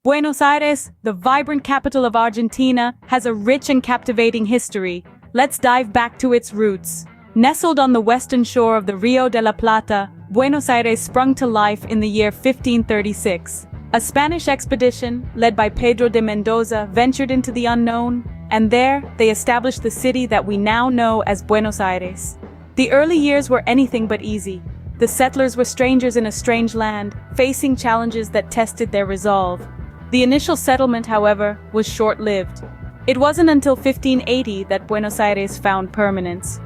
Buenos Aires, the vibrant capital of Argentina, has a rich and captivating history. Let's dive back to its roots. Nestled on the western shore of the Rio de la Plata, Buenos Aires sprung to life in the year 1536. A Spanish expedition, led by Pedro de Mendoza, ventured into the unknown, and there they established the city that we now know as Buenos Aires. The early years were anything but easy. The settlers were strangers in a strange land, facing challenges that tested their resolve. The initial settlement, however, was short-lived. It wasn't until 1580 that Buenos Aires found permanence.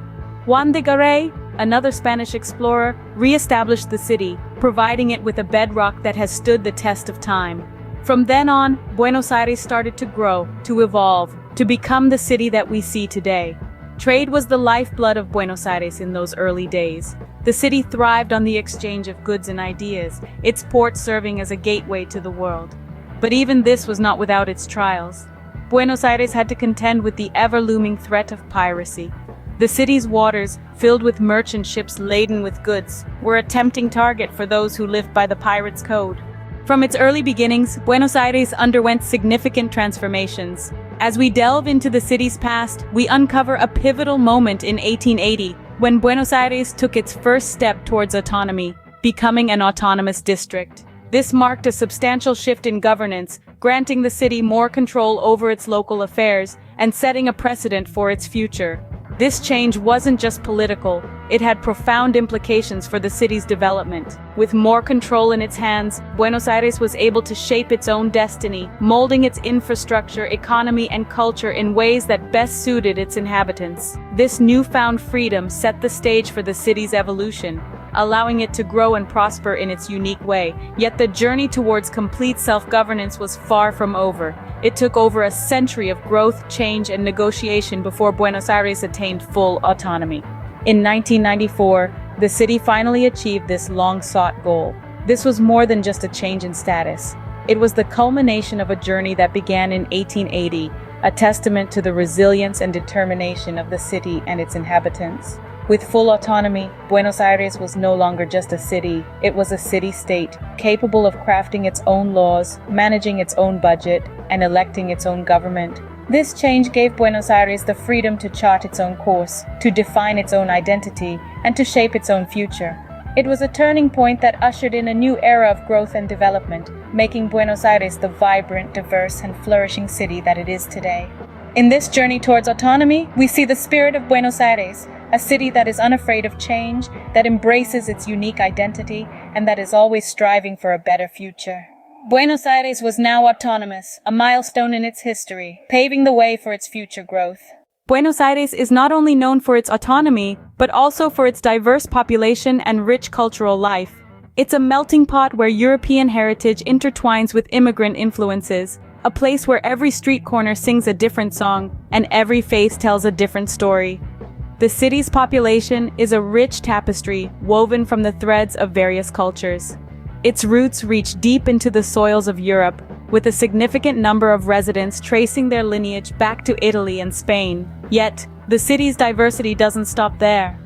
Juan de Garay, another Spanish explorer, re-established the city, providing it with a bedrock that has stood the test of time. From then on, Buenos Aires started to grow, to evolve, to become the city that we see today. Trade was the lifeblood of Buenos Aires in those early days. The city thrived on the exchange of goods and ideas, its port serving as a gateway to the world. But even this was not without its trials. Buenos Aires had to contend with the ever-looming threat of piracy. The city's waters, filled with merchant ships laden with goods, were a tempting target for those who lived by the pirates' code. From its early beginnings, Buenos Aires underwent significant transformations. As we delve into the city's past, we uncover a pivotal moment in 1880, when Buenos Aires took its first step towards autonomy, becoming an autonomous district. This marked a substantial shift in governance, granting the city more control over its local affairs and setting a precedent for its future. This change wasn't just political, it had profound implications for the city's development. With more control in its hands, Buenos Aires was able to shape its own destiny, molding its infrastructure, economy, and culture in ways that best suited its inhabitants. This newfound freedom set the stage for the city's evolution, allowing it to grow and prosper in its unique way. Yet the journey towards complete self-governance was far from over. It took over a century of growth, change, and negotiation before Buenos Aires attained full autonomy. In 1994, the city finally achieved this long-sought goal. This was more than just a change in status. It was the culmination of a journey that began in 1880, a testament to the resilience and determination of the city and its inhabitants. With full autonomy, Buenos Aires was no longer just a city, it was a city-state, capable of crafting its own laws, managing its own budget, and electing its own government. This change gave Buenos Aires the freedom to chart its own course, to define its own identity, and to shape its own future. It was a turning point that ushered in a new era of growth and development, making Buenos Aires the vibrant, diverse, and flourishing city that it is today. In this journey towards autonomy, we see the spirit of Buenos Aires, a city that is unafraid of change, that embraces its unique identity, and that is always striving for a better future. Buenos Aires was now autonomous, a milestone in its history, paving the way for its future growth. Buenos Aires is not only known for its autonomy, but also for its diverse population and rich cultural life. It's a melting pot where European heritage intertwines with immigrant influences, a place where every street corner sings a different song, and every face tells a different story. The city's population is a rich tapestry woven from the threads of various cultures. Its roots reach deep into the soils of Europe, with a significant number of residents tracing their lineage back to Italy and Spain. Yet, the city's diversity doesn't stop there.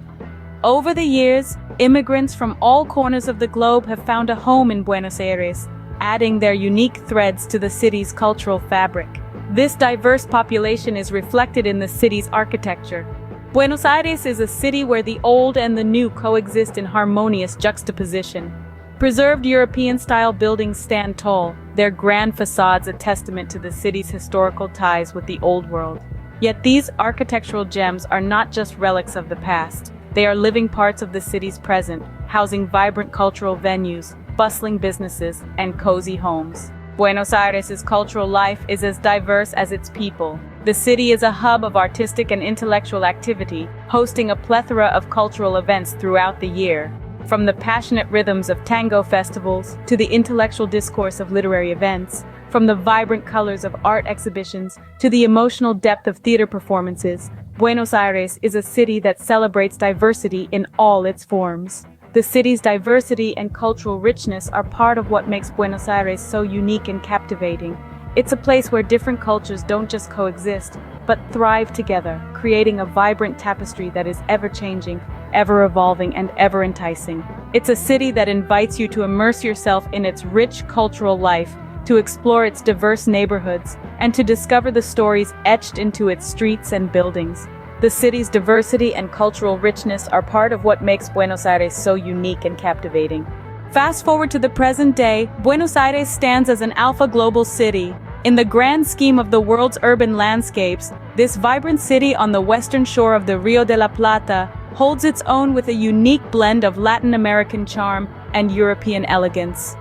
Over the years, immigrants from all corners of the globe have found a home in Buenos Aires, adding their unique threads to the city's cultural fabric. This diverse population is reflected in the city's architecture. Buenos Aires is a city where the old and the new coexist in harmonious juxtaposition. Preserved European-style buildings stand tall, their grand facades a testament to the city's historical ties with the Old World. Yet these architectural gems are not just relics of the past. They are living parts of the city's present, housing vibrant cultural venues, bustling businesses, and cozy homes. Buenos Aires' cultural life is as diverse as its people. The city is a hub of artistic and intellectual activity, hosting a plethora of cultural events throughout the year. From the passionate rhythms of tango festivals to the intellectual discourse of literary events, from the vibrant colors of art exhibitions to the emotional depth of theater performances, Buenos Aires is a city that celebrates diversity in all its forms. The city's diversity and cultural richness are part of what makes Buenos Aires so unique and captivating. It's a place where different cultures don't just coexist, but thrive together, creating a vibrant tapestry that is ever-changing, ever-evolving, and ever-enticing. It's a city that invites you to immerse yourself in its rich cultural life, to explore its diverse neighborhoods, and to discover the stories etched into its streets and buildings. The city's diversity and cultural richness are part of what makes Buenos Aires so unique and captivating. Fast forward to the present day, Buenos Aires stands as an alpha global city. In the grand scheme of the world's urban landscapes, this vibrant city on the western shore of the Rio de la Plata holds its own with a unique blend of Latin American charm and European elegance.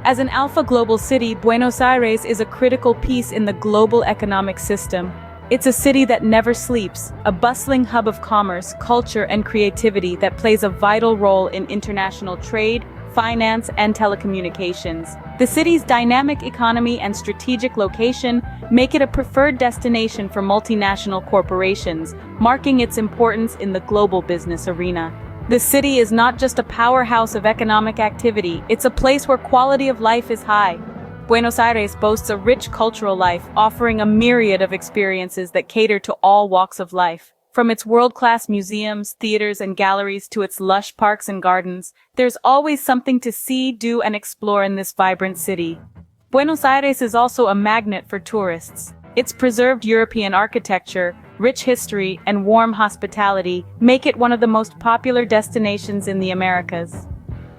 As an alpha global city, Buenos Aires is a critical piece in the global economic system. It's a city that never sleeps, a bustling hub of commerce, culture, and creativity that plays a vital role in international trade, finance, and telecommunications. The city's dynamic economy and strategic location make it a preferred destination for multinational corporations, marking its importance in the global business arena. The city is not just a powerhouse of economic activity, it's a place where quality of life is high. Buenos Aires boasts a rich cultural life, offering a myriad of experiences that cater to all walks of life. From its world-class museums, theaters, and galleries to its lush parks and gardens, there's always something to see, do, and explore in this vibrant city. Buenos Aires is also a magnet for tourists. Its preserved European architecture, rich history, and warm hospitality make it one of the most popular destinations in the Americas.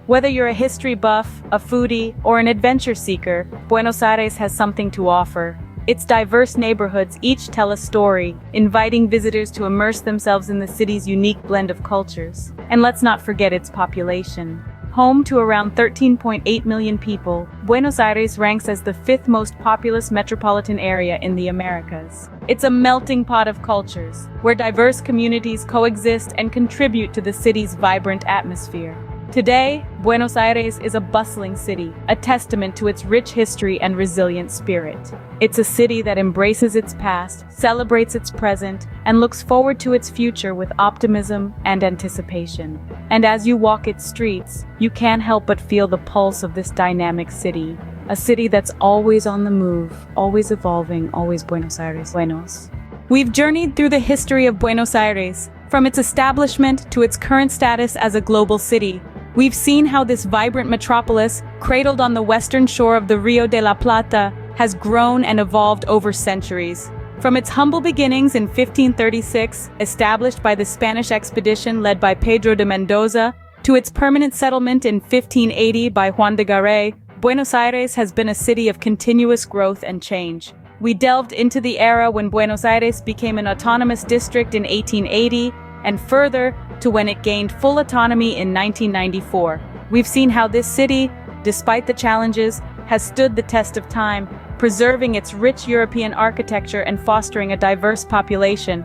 Whether you're a history buff, a foodie, or an adventure seeker, Buenos Aires has something to offer. Its diverse neighborhoods each tell a story, inviting visitors to immerse themselves in the city's unique blend of cultures. And let's not forget its population. Home to around 13.8 million people, Buenos Aires ranks as the fifth most populous metropolitan area in the Americas. It's a melting pot of cultures, where diverse communities coexist and contribute to the city's vibrant atmosphere. Today, Buenos Aires is a bustling city, a testament to its rich history and resilient spirit. It's a city that embraces its past, celebrates its present, and looks forward to its future with optimism and anticipation. And as you walk its streets, you can't help but feel the pulse of this dynamic city, a city that's always on the move, always evolving, always Buenos Aires. Buenos. We've journeyed through the history of Buenos Aires, from its establishment to its current status as a global city. We've seen how this vibrant metropolis, cradled on the western shore of the Rio de la Plata, has grown and evolved over centuries. From its humble beginnings in 1536, established by the Spanish expedition led by Pedro de Mendoza, to its permanent settlement in 1580 by Juan de Garay, Buenos Aires has been a city of continuous growth and change. We delved into the era when Buenos Aires became an autonomous district in 1880, and further to when it gained full autonomy in 1994. We've seen how this city, despite the challenges, has stood the test of time, preserving its rich European architecture and fostering a diverse population.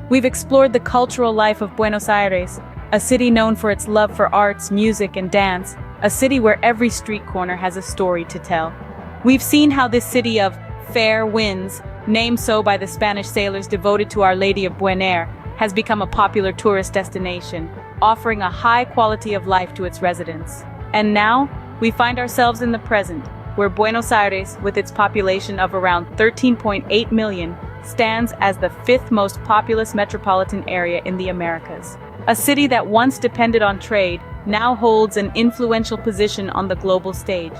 We've explored the cultural life of Buenos Aires, a city known for its love for arts, music, and dance, a city where every street corner has a story to tell. We've seen how this city of fair winds, named so by the Spanish sailors devoted to Our Lady of Buen Air, has become a popular tourist destination, offering a high quality of life to its residents. And now, we find ourselves in the present, where Buenos Aires, with its population of around 13.8 million, stands as the fifth most populous metropolitan area in the Americas. A city that once depended on trade, now holds an influential position on the global stage.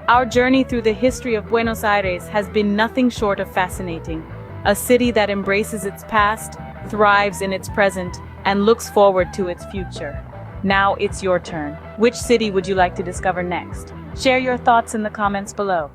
Our journey through the history of Buenos Aires has been nothing short of fascinating. A city that embraces its past, thrives in its present, and looks forward to its future. Now it's your turn. Which city would you like to discover next? Share your thoughts in the comments below.